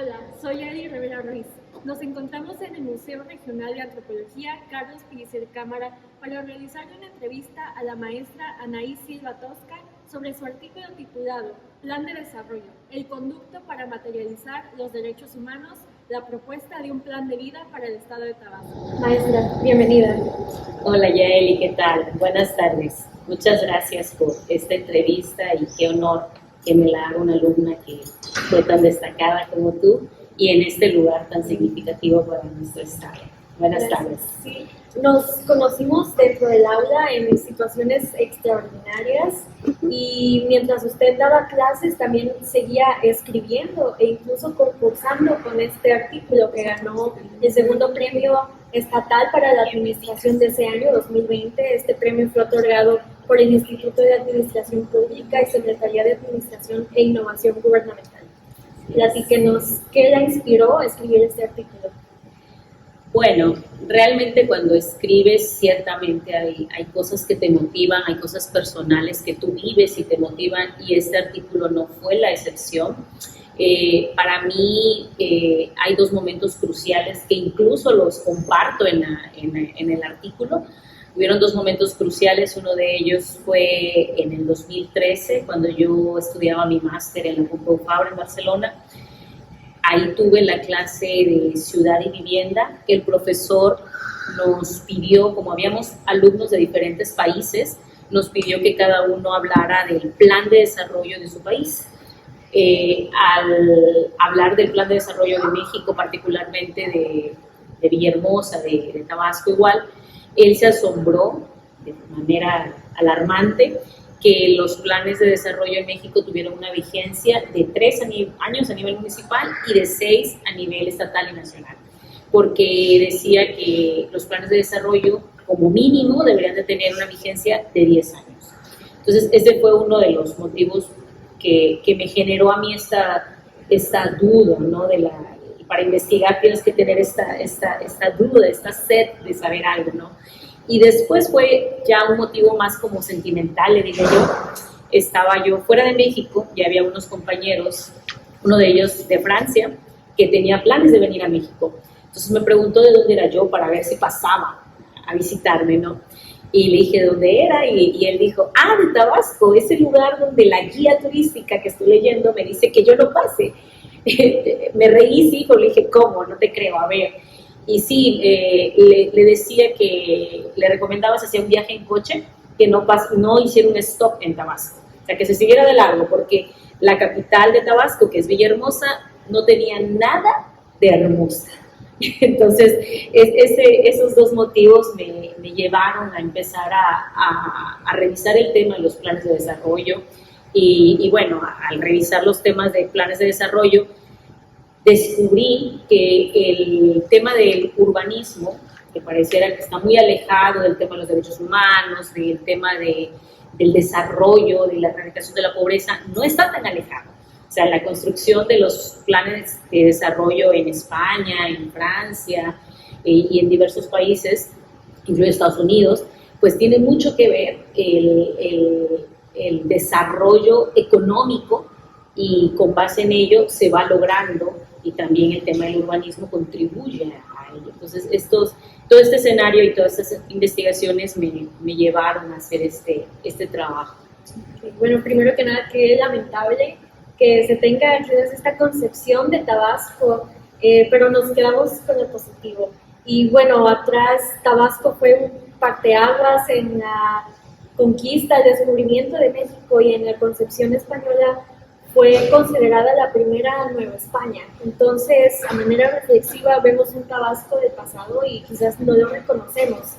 Hola, soy Ari Rivera Ruiz. Nos encontramos en el Museo Regional de Antropología Carlos Pellicer Cámara para realizar una entrevista a la maestra Anaís Silva Tosca sobre su artículo titulado Plan de Desarrollo, el conducto para materializar los derechos humanos, la propuesta de un plan de vida para el Estado de Tabasco. Maestra, bienvenida. Hola Yaeli, ¿qué tal? Buenas tardes. Muchas gracias por esta entrevista y qué honor que me la haga una alumna que fue tan destacada como tú y en este lugar tan significativo para nuestro estado. Buenas tardes. Sí, nos conocimos dentro del aula en situaciones extraordinarias y mientras usted daba clases también seguía escribiendo e incluso concursando con este artículo que ganó el segundo premio estatal para la administración de ese año 2020. Este premio fue otorgado por el Instituto de Administración Pública y Secretaría de Administración e Innovación Gubernamental. Platíquenos, ¿qué la inspiró a escribir este artículo? Bueno, realmente cuando escribes ciertamente hay cosas que te motivan, hay cosas personales que tú vives y te motivan y este artículo no fue la excepción. Para mí hay dos momentos cruciales que incluso los comparto en el artículo. Hubieron dos momentos cruciales, uno de ellos fue en el 2013 cuando yo estudiaba mi máster en la Pompeu Fabra en Barcelona. Ahí tuve la clase de ciudad y vivienda que el profesor nos pidió, como habíamos alumnos de diferentes países, nos pidió que cada uno hablara del plan de desarrollo de su país. Al hablar del plan de desarrollo de México, particularmente de Villahermosa, de Tabasco igual, él se asombró de manera alarmante que los planes de desarrollo en México tuvieron una vigencia de 3 años a nivel municipal y de 6 a nivel estatal y nacional, porque decía que los planes de desarrollo como mínimo deberían de tener una vigencia de 10 años. Entonces ese fue uno de los motivos que me generó a mí esta duda, ¿no? Para investigar tienes que tener esta duda, esta sed de saber algo, ¿no? Y después fue ya un motivo más como sentimental, le digo yo. Estaba yo fuera de México y había unos compañeros, uno de ellos de Francia, que tenía planes de venir a México. Entonces me preguntó de dónde era yo para ver si pasaba a visitarme, ¿no? Y le dije de dónde era y él dijo, de Tabasco, ese lugar donde la guía turística que estoy leyendo me dice que yo no pase. Me reí, sí, pero le dije, ¿cómo? No te creo, a ver. Y sí, le decía que le recomendaba si hacía un viaje en coche que no hiciera un stop en Tabasco, o sea, que se siguiera de largo, porque la capital de Tabasco, que es Villahermosa, no tenía nada de hermosa. Entonces, esos dos motivos me llevaron a empezar a revisar el tema de los planes de desarrollo y bueno, al revisar los temas de planes de desarrollo, descubrí que el tema del urbanismo, que pareciera que está muy alejado del tema de los derechos humanos, del tema del desarrollo, de la erradicación de la pobreza, no está tan alejado. O sea, la construcción de los planes de desarrollo en España, en Francia y en diversos países, incluido Estados Unidos, pues tiene mucho que ver el desarrollo económico y con base en ello se va logrando y también el tema del urbanismo contribuye a ello. Entonces, todo este escenario y todas estas investigaciones me llevaron a hacer este trabajo. Bueno, primero que nada, qué lamentable que se tenga quizás esta concepción de Tabasco, pero nos quedamos con lo positivo. Y bueno, atrás Tabasco fue un parteaguas en la conquista, el descubrimiento de México y en la concepción española fue considerada la primera Nueva España. Entonces, a manera reflexiva, vemos un Tabasco del pasado y quizás no lo reconocemos.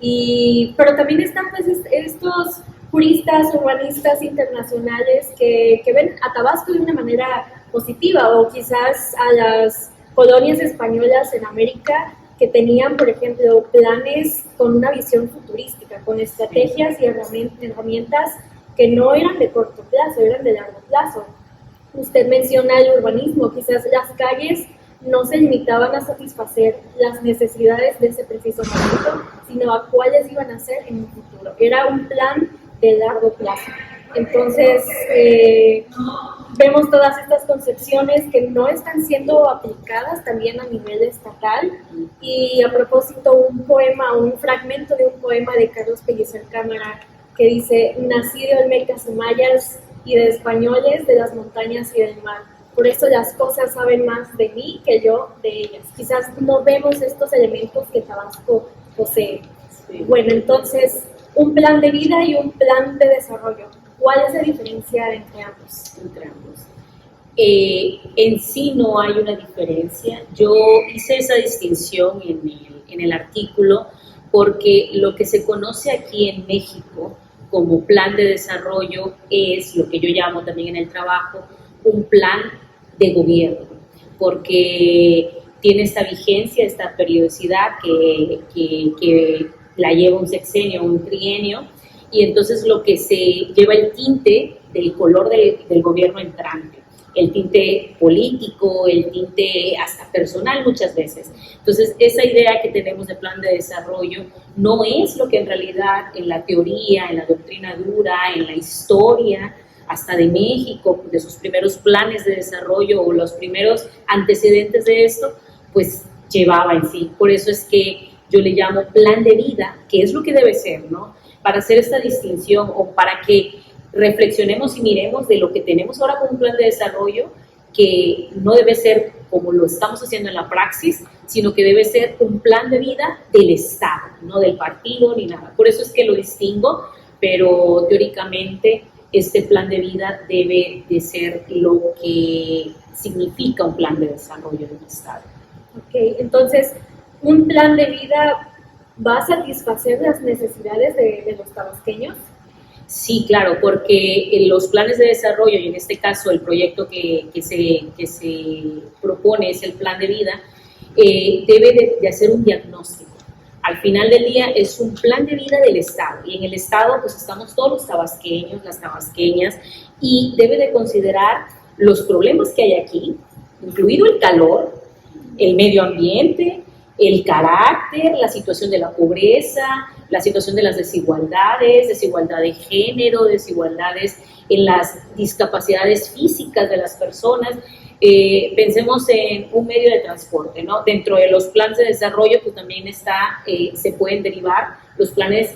Pero también están pues, estos juristas, urbanistas internacionales que ven a Tabasco de una manera positiva, o quizás a las colonias españolas en América que tenían, por ejemplo, planes con una visión futurística, con estrategias y herramientas que no eran de corto plazo, eran de largo plazo. Usted menciona el urbanismo, quizás las calles no se limitaban a satisfacer las necesidades de ese preciso momento, sino a cuáles iban a ser en un futuro. Era un plan de largo plazo. Entonces, vemos todas estas concepciones que no están siendo aplicadas también a nivel estatal. Y a propósito, un fragmento de un poema de Carlos Pellicer Cámara que dice: nací de olmecas y mayas y de españoles, de las montañas y del mar. Por eso las cosas saben más de mí que yo de ellas. Quizás no vemos estos elementos que Tabasco posee. Sí. Bueno, entonces, un plan de vida y un plan de desarrollo. ¿Cuál es la diferencia entre ambos? En sí no hay una diferencia. Yo hice esa distinción en el artículo porque lo que se conoce aquí en México como plan de desarrollo es lo que yo llamo también en el trabajo un plan de gobierno, porque tiene esta vigencia, esta periodicidad que la lleva un sexenio o un trienio, y entonces lo que se lleva el tinte del color del gobierno entrante, el tinte político, el tinte hasta personal muchas veces. Entonces, esa idea que tenemos de plan de desarrollo no es lo que en realidad en la teoría, en la doctrina dura, en la historia, hasta de México, de sus primeros planes de desarrollo o los primeros antecedentes de esto, pues llevaba en sí. Por eso es que yo le llamo plan de vida, que es lo que debe ser, ¿no? Para hacer esta distinción o para que reflexionemos y miremos de lo que tenemos ahora como un plan de desarrollo, que no debe ser como lo estamos haciendo en la praxis, sino que debe ser un plan de vida del Estado, no del partido ni nada. Por eso es que lo distingo, pero teóricamente este plan de vida debe de ser lo que significa un plan de desarrollo de un Estado. Ok, entonces, ¿un plan de vida va a satisfacer las necesidades de los tabasqueños? Sí, claro, porque los planes de desarrollo, y en este caso el proyecto que se propone es el plan de vida, debe de hacer un diagnóstico. Al final del día es un plan de vida del Estado, y en el Estado pues estamos todos los tabasqueños, las tabasqueñas, y debe de considerar los problemas que hay aquí, incluido el calor, el medio ambiente, el carácter, la situación de la pobreza, la situación de las desigualdades, desigualdad de género, desigualdades en las discapacidades físicas de las personas. Pensemos en un medio de transporte, ¿no? Dentro de los planes de desarrollo, pues también se pueden derivar los planes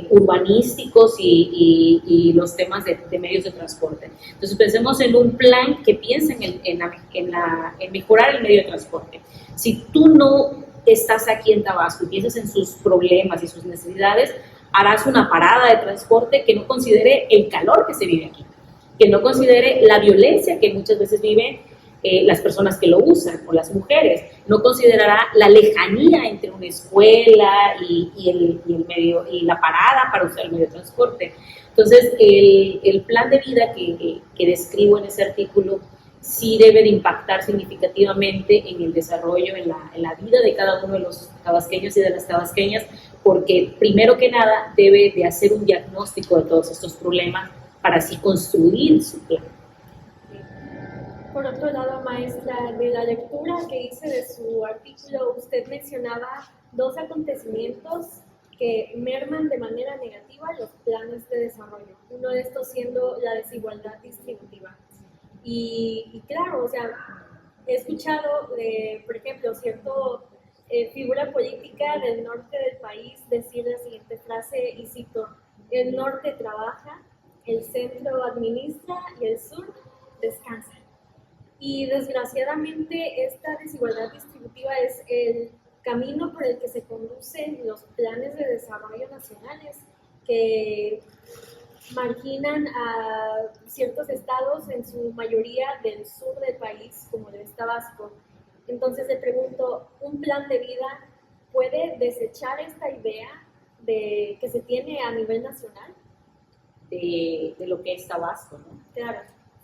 urbanísticos y los temas de medios de transporte. Entonces pensemos en un plan que piense en mejorar el medio de transporte. Si tú no estás aquí en Tabasco y piensas en sus problemas y sus necesidades, harás una parada de transporte que no considere el calor que se vive aquí, que no considere la violencia que muchas veces viven las personas que lo usan o las mujeres, no considerará la lejanía entre una escuela y el la parada para usar el medio de transporte. Entonces, el plan de vida que describo en ese artículo sí debe de impactar significativamente en el desarrollo, en la vida de cada uno de los tabasqueños y de las tabasqueñas, porque primero que nada debe de hacer un diagnóstico de todos estos problemas para así construir su plan. Por otro lado, maestra, de la lectura que hice de su artículo, usted mencionaba dos acontecimientos que merman de manera negativa los planes de desarrollo. Uno de estos siendo la desigualdad distributiva. Y claro, o sea, he escuchado, por ejemplo, cierto figura política del norte del país decir la siguiente frase, y cito: el norte trabaja, el centro administra y el sur descansa. Y desgraciadamente esta desigualdad distributiva es el camino por el que se conducen los planes de desarrollo nacionales, que marginan a ciertos estados, en su mayoría del sur del país, como el de Tabasco. Entonces le pregunto, ¿un plan de vida puede desechar esta idea que se tiene a nivel nacional? De lo que es Tabasco, ¿no? Claro.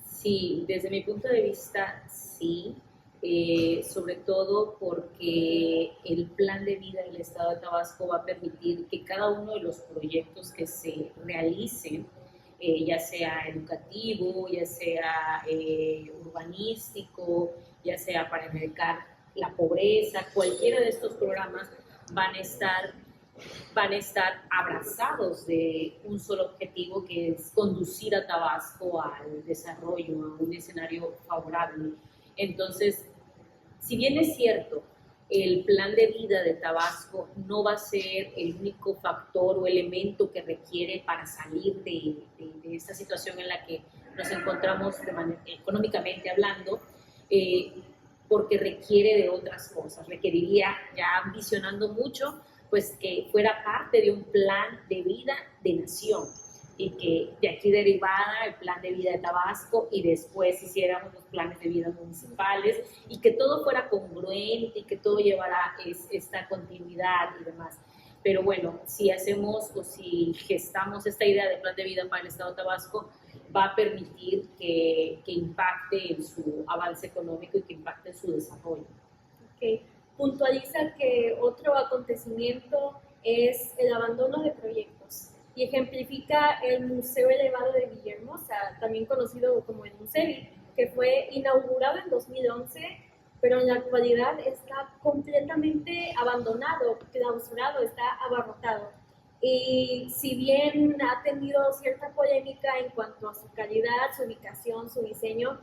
Sí, desde mi punto de vista, sí. Sobre todo porque el plan de vida del Estado de Tabasco va a permitir que cada uno de los proyectos que se realicen, ya sea educativo, ya sea urbanístico, ya sea para erradicar la pobreza, cualquiera de estos programas van a estar van a estar abrazados de un solo objetivo, que es conducir a Tabasco al desarrollo, a un escenario favorable. Entonces, si bien es cierto, el plan de vida de Tabasco no va a ser el único factor o elemento que requiere para salir de esta situación en la que nos encontramos económicamente hablando, porque requiere de otras cosas. Requeriría, ya ambicionando mucho, pues que fuera parte de un plan de vida de nación, y que de aquí derivara el plan de vida de Tabasco y después hiciéramos los planes de vida municipales, y que todo fuera congruente y que todo llevara esta continuidad y demás. Pero bueno, si hacemos o si gestamos esta idea de plan de vida para el Estado de Tabasco, va a permitir que impacte en su avance económico y que impacte en su desarrollo. Okay. Puntualiza que otro acontecimiento es el abandono de proyectos y ejemplifica el Museo Elevado de Villahermosa, también conocido como el MUSEVI, que fue inaugurado en 2011, pero en la actualidad está completamente abandonado, clausurado, está abarrotado. Y si bien ha tenido cierta polémica en cuanto a su calidad, su ubicación, su diseño,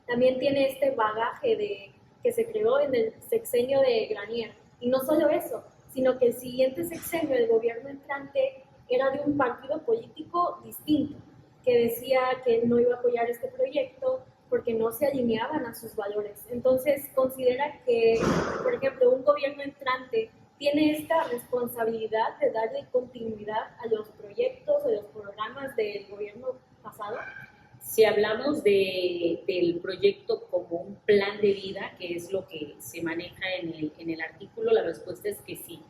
también tiene este bagaje de que se creó en el sexenio de Granier. Y no solo eso, sino que el siguiente sexenio, el gobierno entrante, era de un partido político distinto, que decía que no iba a apoyar este proyecto porque no se alineaban a sus valores. Entonces, considera que, por ejemplo, un gobierno entrante tiene esta responsabilidad de darle continuidad a los proyectos o los programas del gobierno pasado. Si hablamos del proyecto como un plan de vida, que es lo que se maneja en el artículo, la respuesta es que sí.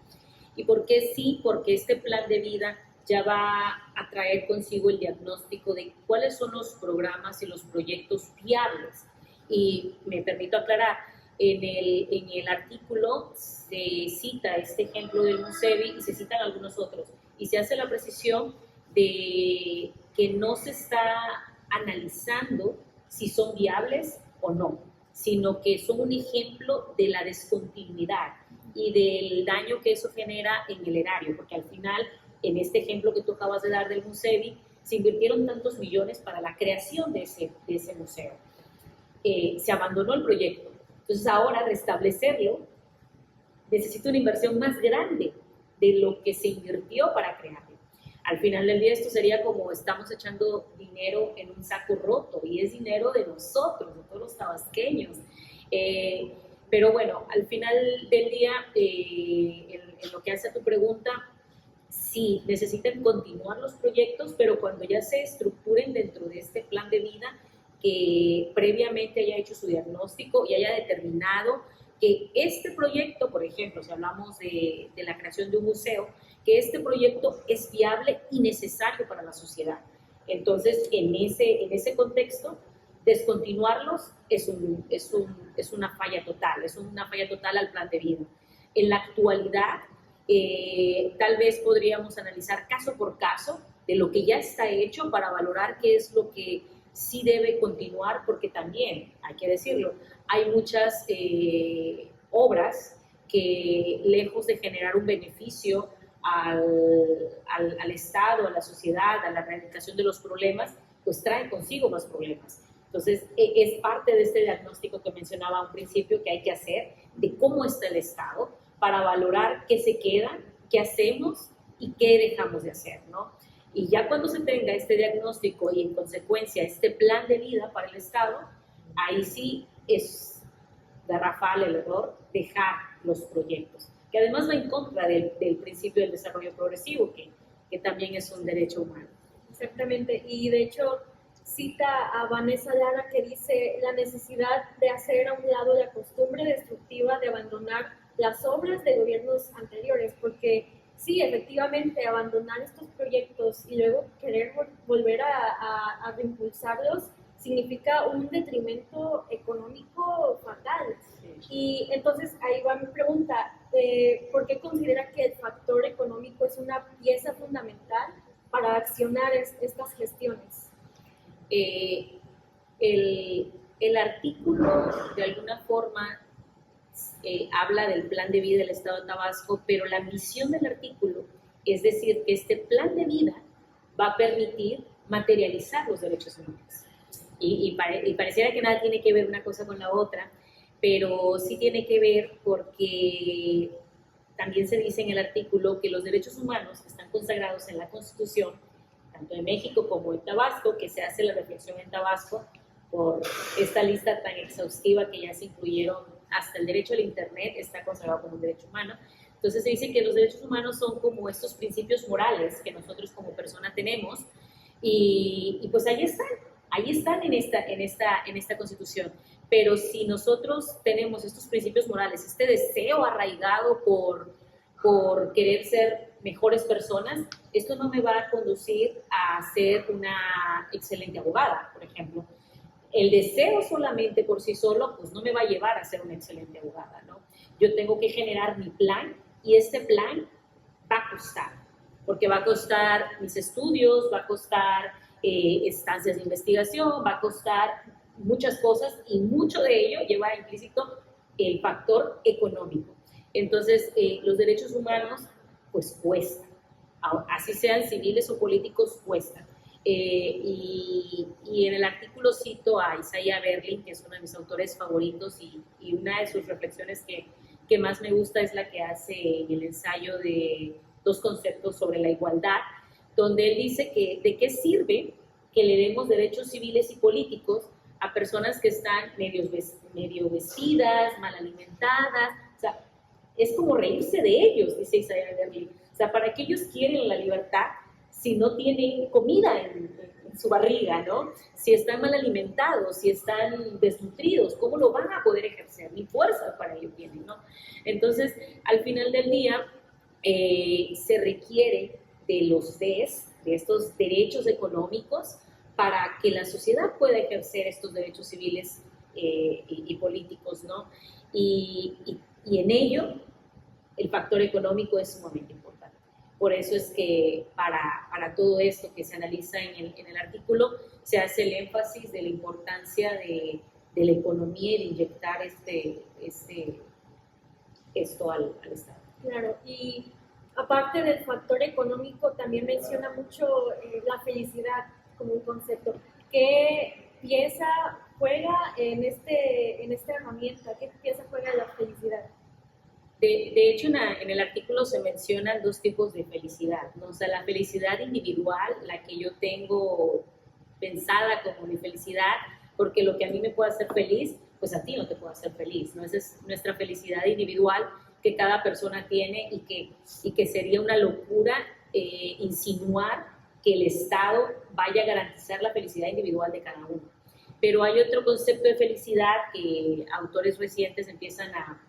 ¿Y por qué sí? Porque este plan de vida ya va a traer consigo el diagnóstico de cuáles son los programas y los proyectos viables. Y me permito aclarar, en el artículo se cita este ejemplo del MUSEVI y se citan algunos otros. Y se hace la precisión de que no se está analizando si son viables o no, sino que son un ejemplo de la descontinuidad y del daño que eso genera en el erario, porque al final, en este ejemplo que tú acabas de dar del MUSEVI, se invirtieron tantos millones para la creación de ese museo. Se abandonó el proyecto. Entonces ahora restablecerlo necesita una inversión más grande de lo que se invirtió para crearlo. Al final del día esto sería como estamos echando dinero en un saco roto, y es dinero de nosotros, de todos los tabasqueños. Pero bueno, al final del día, en lo que hace a tu pregunta, sí, necesitan continuar los proyectos, pero cuando ya se estructuren dentro de este plan de vida, que previamente haya hecho su diagnóstico y haya determinado que este proyecto, por ejemplo, si hablamos de la creación de un museo, que este proyecto es viable y necesario para la sociedad. Entonces, en ese contexto, descontinuarlos es una falla total al plan de vida. En la actualidad, tal vez podríamos analizar caso por caso de lo que ya está hecho para valorar qué es lo que sí debe continuar, porque también, hay que decirlo, hay muchas obras que, lejos de generar un beneficio al Estado, a la sociedad, a la erradicación de los problemas, pues traen consigo más problemas. Entonces, es parte de este diagnóstico que mencionaba a un principio que hay que hacer de cómo está el Estado para valorar qué se queda, qué hacemos y qué dejamos de hacer, ¿no? Y ya cuando se tenga este diagnóstico y en consecuencia este plan de vida para el Estado, ahí sí es garrafal el error dejar los proyectos, que además va en contra del principio del desarrollo progresivo, que también es un derecho humano. Exactamente, y de hecho cita a Vanessa Lara, que dice la necesidad de hacer a un lado la costumbre destructiva de abandonar las obras de gobiernos anteriores, porque sí, efectivamente, abandonar estos proyectos y luego querer volver a reimpulsarlos significa un detrimento económico fatal. Sí. Y entonces ahí va mi pregunta, ¿por qué considera que el factor económico es una pieza fundamental para accionar estas gestiones? El artículo, de alguna forma, habla del plan de vida del Estado de Tabasco, pero la misión del artículo es decir que este plan de vida va a permitir materializar los derechos humanos. Y pareciera que nada tiene que ver una cosa con la otra, pero sí tiene que ver porque también se dice en el artículo que los derechos humanos están consagrados en la Constitución, tanto de México como en Tabasco, que se hace la reflexión en Tabasco por esta lista tan exhaustiva que ya se incluyeron hasta el derecho al Internet, está consagrado como un derecho humano. Entonces se dice que los derechos humanos son como estos principios morales que nosotros como persona tenemos y pues ahí están en esta Constitución. Pero si nosotros tenemos estos principios morales, este deseo arraigado por querer ser mejores personas, esto no me va a conducir a ser una excelente abogada, por ejemplo. El deseo solamente por sí solo, pues no me va a llevar a ser una excelente abogada, ¿no? Yo tengo que generar mi plan y este plan va a costar, porque va a costar mis estudios, va a costar estancias de investigación, va a costar muchas cosas y mucho de ello lleva implícito el factor económico. Entonces, los derechos humanos, pues cuestan, así sean civiles o políticos, cuestan. Y en el artículo cito a Isaiah Berlin, que es uno de mis autores favoritos, y una de sus reflexiones que más me gusta es la que hace en el ensayo de 2 conceptos sobre la igualdad, donde él dice que de qué sirve que le demos derechos civiles y políticos a personas que están medio vestidas, mal alimentadas. O sea, es como reírse de ellos, dice Isaiah Berlin. O sea, ¿para qué ellos quieren la libertad si no tienen comida en su barriga, ¿no? Si están mal alimentados, si están desnutridos, ¿cómo lo van a poder ejercer? Ni fuerza para ello tienen, ¿no? Entonces, al final del día, se requiere de los DES, de estos derechos económicos, para que la sociedad pueda ejercer estos derechos civiles y políticos, ¿no? Y en ello, el factor económico es sumamente importante. Por eso es que para todo esto que se analiza en el artículo, se hace el énfasis de la importancia de la economía y de inyectar esto al Estado. Claro, y aparte del factor económico, también menciona mucho la felicidad como un concepto. ¿Qué pieza juega en esta herramienta? ¿Qué pieza juega la felicidad? De hecho, en el artículo se mencionan 2 tipos de felicidad, ¿no? O sea, la felicidad individual, la que yo tengo pensada como mi felicidad, porque lo que a mí me puede hacer feliz, pues a ti no te puede hacer feliz, ¿no? Esa es nuestra felicidad individual que cada persona tiene y que sería una locura insinuar que el Estado vaya a garantizar la felicidad individual de cada uno. Pero hay otro concepto de felicidad que autores recientes empiezan a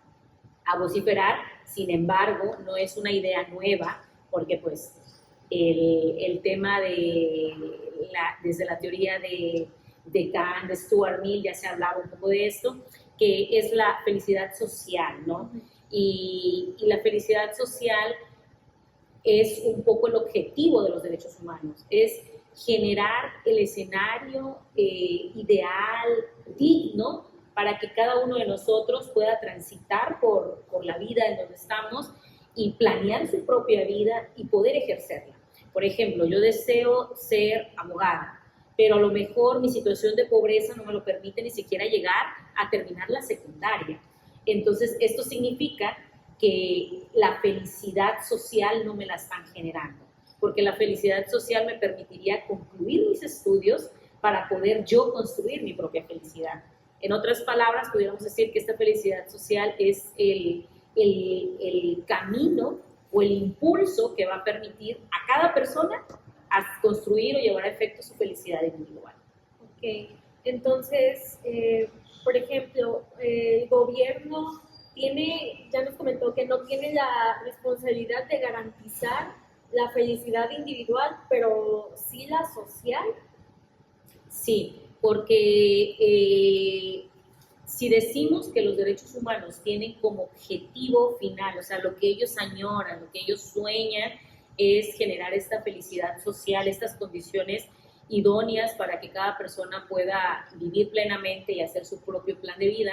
vociferar, sin embargo, no es una idea nueva, porque pues el tema desde la teoría de Kant, de Stuart Mill, ya se ha hablado un poco de esto, que es la felicidad social, ¿no? Y la felicidad social es un poco el objetivo de los derechos humanos, es generar el escenario ideal, digno, para que cada uno de nosotros pueda transitar por la vida en donde estamos y planear su propia vida y poder ejercerla. Por ejemplo, yo deseo ser abogada, pero a lo mejor mi situación de pobreza no me lo permite ni siquiera llegar a terminar la secundaria. Entonces, esto significa que la felicidad social no me la están generando, porque la felicidad social me permitiría concluir mis estudios para poder yo construir mi propia felicidad. En otras palabras, pudiéramos decir que esta felicidad social es el camino o el impulso que va a permitir a cada persona a construir o llevar a efecto su felicidad individual. Ok, entonces, por ejemplo, el gobierno ya nos comentó que no tiene la responsabilidad de garantizar la felicidad individual, pero sí la social. Sí, porque si decimos que los derechos humanos tienen como objetivo final, o sea, lo que ellos añoran, lo que ellos sueñan, es generar esta felicidad social, estas condiciones idóneas para que cada persona pueda vivir plenamente y hacer su propio plan de vida,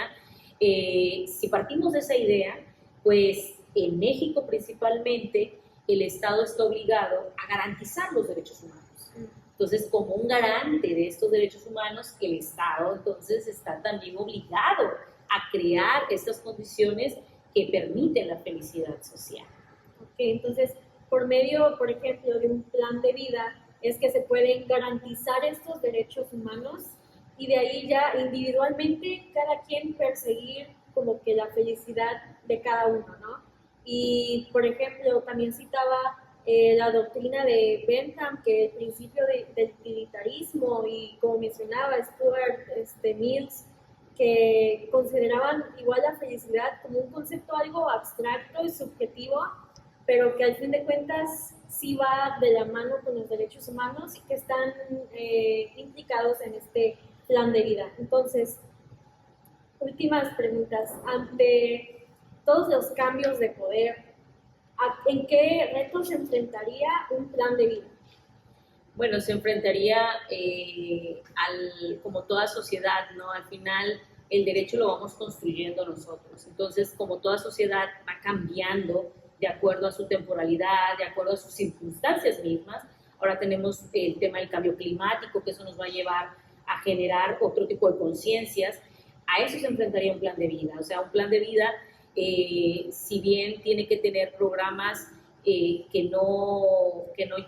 Si partimos de esa idea, pues en México principalmente el Estado está obligado a garantizar los derechos humanos. Entonces, como un garante de estos derechos humanos, el Estado entonces está también obligado a crear estas condiciones que permiten la felicidad social. Ok, entonces, por medio, por ejemplo, de un plan de vida, es que se pueden garantizar estos derechos humanos y de ahí ya individualmente cada quien perseguir como que la felicidad de cada uno, ¿no? Y, por ejemplo, también citaba la doctrina de Bentham, que el principio del utilitarismo, y como mencionaba Stuart Mills, que consideraban igual la felicidad como un concepto algo abstracto y subjetivo, pero que al fin de cuentas sí va de la mano con los derechos humanos y que están implicados en este plan de vida. Entonces, últimas preguntas. Ante todos los cambios de poder, ¿en qué retos se enfrentaría un plan de vida? Bueno, se enfrentaría como toda sociedad, ¿no? Al final el derecho lo vamos construyendo nosotros. Entonces, como toda sociedad va cambiando de acuerdo a su temporalidad, de acuerdo a sus circunstancias mismas. Ahora tenemos el tema del cambio climático, que eso nos va a llevar a generar otro tipo de conciencias. A eso se enfrentaría un plan de vida. O sea, un plan de vida, si bien tiene que tener programas que no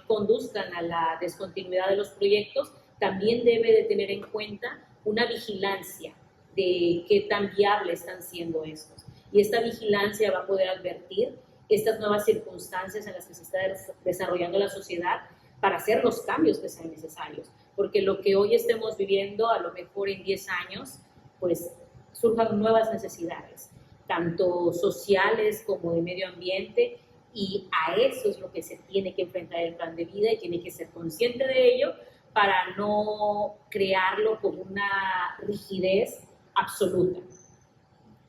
conduzcan a la descontinuidad de los proyectos, también debe de tener en cuenta una vigilancia de qué tan viables están siendo estos. Y esta vigilancia va a poder advertir estas nuevas circunstancias en las que se está desarrollando la sociedad para hacer los cambios que sean necesarios. Porque lo que hoy estemos viviendo, a lo mejor en 10 años, pues surjan nuevas necesidades, tanto sociales como de medio ambiente, y a eso es lo que se tiene que enfrentar el plan de vida y tiene que ser consciente de ello para no crearlo como una rigidez absoluta.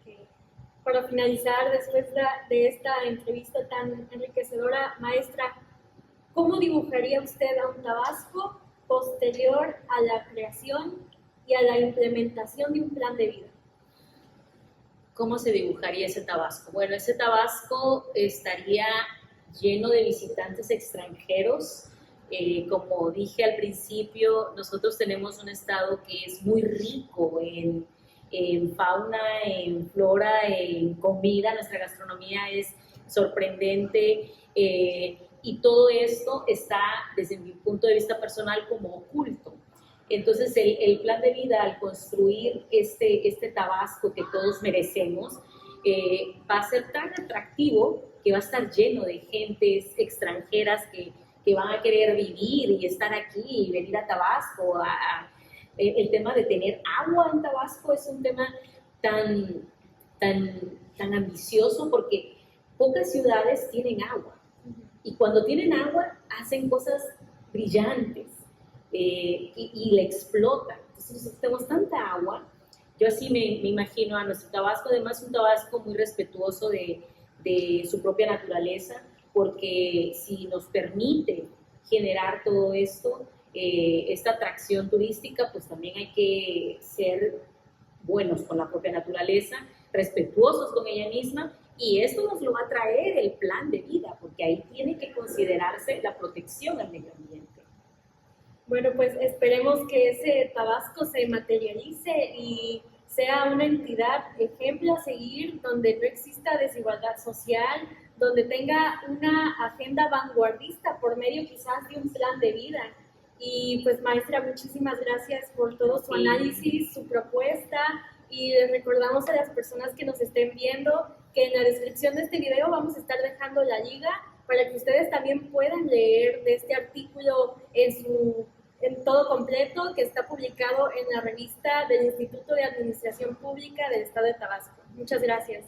Okay. Para finalizar, después de esta entrevista tan enriquecedora, maestra, ¿cómo dibujaría usted a un Tabasco posterior a la creación y a la implementación de un plan de vida? ¿Cómo se dibujaría ese Tabasco? Bueno, ese Tabasco estaría lleno de visitantes extranjeros. Como dije al principio, nosotros tenemos un estado que es muy rico en fauna, en flora, en comida. Nuestra gastronomía es sorprendente y todo esto está, desde mi punto de vista personal, como oculto. Entonces, el plan de vida, al construir este Tabasco que todos merecemos, va a ser tan atractivo que va a estar lleno de gentes extranjeras que van a querer vivir y estar aquí y venir a Tabasco. El tema de tener agua en Tabasco es un tema tan ambicioso porque pocas ciudades tienen agua. Y cuando tienen agua, hacen cosas brillantes. Y la explota. Entonces tenemos tanta agua. Yo así me imagino a nuestro Tabasco, además un Tabasco muy respetuoso de su propia naturaleza, porque si nos permite generar todo esto, esta atracción turística, pues también hay que ser buenos con la propia naturaleza, respetuosos con ella misma, y esto nos lo va a traer el plan de vida, porque ahí tiene que considerarse la protección al medio ambiente. Bueno, pues esperemos que ese Tabasco se materialice y sea una entidad ejemplo a seguir, donde no exista desigualdad social, donde tenga una agenda vanguardista por medio quizás de un plan de vida. Y pues maestra, muchísimas gracias por todo su análisis, su propuesta, y les recordamos a las personas que nos estén viendo que en la descripción de este video vamos a estar dejando la liga para que ustedes también puedan leer de este artículo en todo completo, que está publicado en la revista del Instituto de Administración Pública del Estado de Tabasco. Muchas gracias.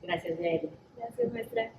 Gracias, Yael. Gracias, maestra.